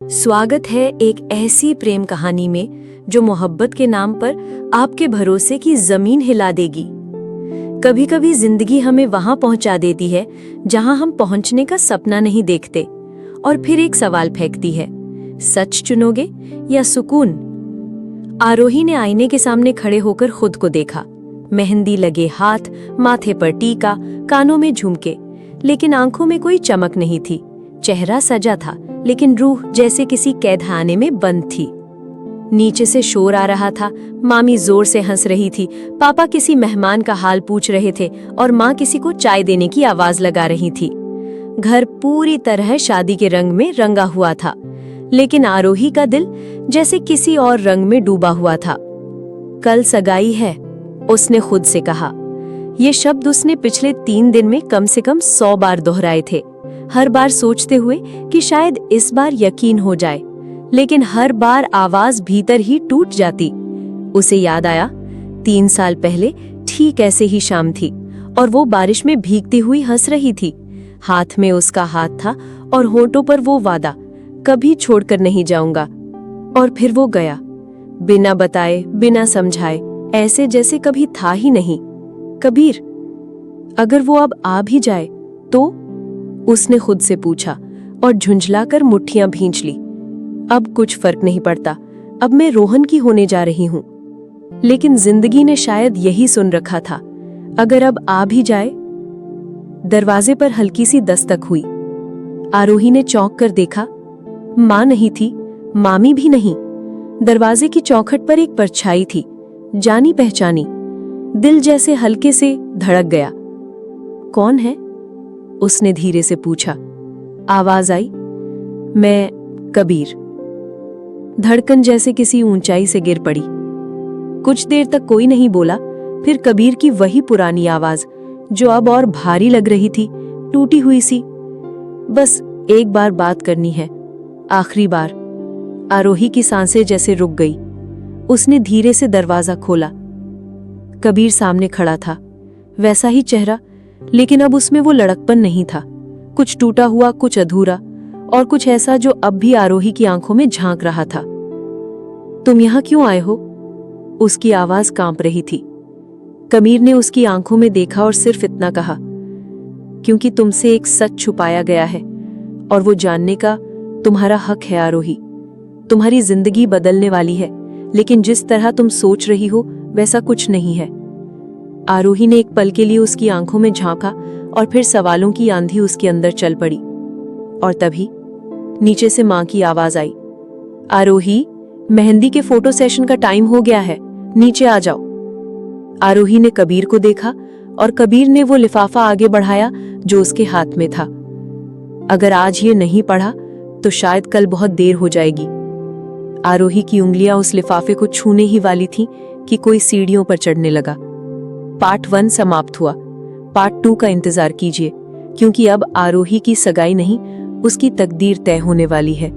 स्वागत है एक ऐसी प्रेम कहानी में जो मोहब्बत के नाम पर आपके भरोसे की जमीन हिला देगी। कभी कभी जिंदगी हमें वहां पहुंचा देती है जहां हम पहुंचने का सपना नहीं देखते, और फिर एक सवाल फेंकती है, सच चुनोगे या सुकून? आरोही ने आईने के सामने खड़े होकर खुद को देखा। मेहंदी लगे हाथ, माथे पर टीका, कानों में झुमके, लेकिन आंखों में कोई चमक नहीं थी। चेहरा सजा था, लेकिन रूह जैसे किसी कैदखाने में बंद थी। नीचे से शोर आ रहा था। मामी जोर से हंस रही थी, पापा किसी मेहमान का हाल पूछ रहे थे और माँ किसी को चाय देने की आवाज लगा रही थी। घर पूरी तरह शादी के रंग में रंगा हुआ था, लेकिन आरोही का दिल जैसे किसी और रंग में डूबा हुआ था। कल सगाई है, उसने खुद से कहा। ये शब्द उसने पिछले 3 दिन में कम से कम 100 बार दोहराए थे, हर बार सोचते हुए कि शायद इस बार यकीन हो जाए, लेकिन हर बार आवाज भीतर ही टूट जाती। उसे याद आया, 3 साल पहले ठीक ऐसे ही शाम थी और वो बारिश में भीगती हुई हंस रही थी। हाथ में उसका हाथ था और होठों पर वो वादा, कभी छोड़कर नहीं जाऊंगा। और फिर वो गया, बिना बताए, बिना समझाए, ऐसे जैसे कभी था ही नहीं। कबीर, अगर वो अब आ भी जाए तो? उसने खुद से पूछा और झुंझलाकर मुट्ठियां भींच ली। अब कुछ फर्क नहीं पड़ता, अब मैं रोहन की होने जा रही हूं। लेकिन जिंदगी ने शायद यही सुन रखा था, अगर अब आ भी जाए। दरवाजे पर हल्की सी दस्तक हुई। आरोही ने चौंक कर देखा। मां नहीं थी, मामी भी नहीं। दरवाजे की चौखट पर एक परछाई थी, जानी पहचानी। दिल जैसे हल्के से धड़क गया। कौन है? उसने धीरे से पूछा। आवाज आई, मैं कबीर। धड़कन जैसे किसी ऊंचाई से गिर पड़ी। कुछ देर तक कोई नहीं बोला, फिर कबीर की वही पुरानी आवाज, जो अब और भारी लग रही थी, टूटी हुई सी। बस एक बार बात करनी है, आखिरी बार। आरोही की सांसें जैसे रुक गई। उसने धीरे से दरवाजा खोला। कबीर सामने खड़ा था, वैसा ही चेहरा, लेकिन अब उसमें वो लड़कपन नहीं था। कुछ टूटा हुआ, कुछ अधूरा, और कुछ ऐसा जो अब भी आरोही की आंखों में झांक रहा था। तुम यहां क्यों आए हो? उसकी आवाज कांप रही थी। कबीर ने उसकी आंखों में देखा और सिर्फ इतना कहा, क्योंकि तुमसे एक सच छुपाया गया है, और वो जानने का तुम्हारा हक है आरोही। तुम्हारी जिंदगी बदलने वाली है, लेकिन जिस तरह तुम सोच रही हो वैसा कुछ नहीं है। आरोही ने एक पल के लिए उसकी आंखों में झांका और फिर सवालों की आंधी उसके अंदर चल पड़ी। और तभी नीचे से मां की आवाज आई, आरोही, मेहंदी के फोटो सेशन का टाइम हो गया है, नीचे आ जाओ। आरोही ने कबीर को देखा और कबीर ने वो लिफाफा आगे बढ़ाया जो उसके हाथ में था। अगर आज ये नहीं पढ़ा तो शायद कल बहुत देर हो जाएगी। आरोही की उंगलियां उस लिफाफे को छूने ही वाली थीं कि कोई सीढ़ियों पर चढ़ने लगा। पार्ट 1 समाप्त हुआ। पार्ट 2 का इंतजार कीजिए, क्योंकि अब आरोही की सगाई नहीं, उसकी तकदीर तय होने वाली है।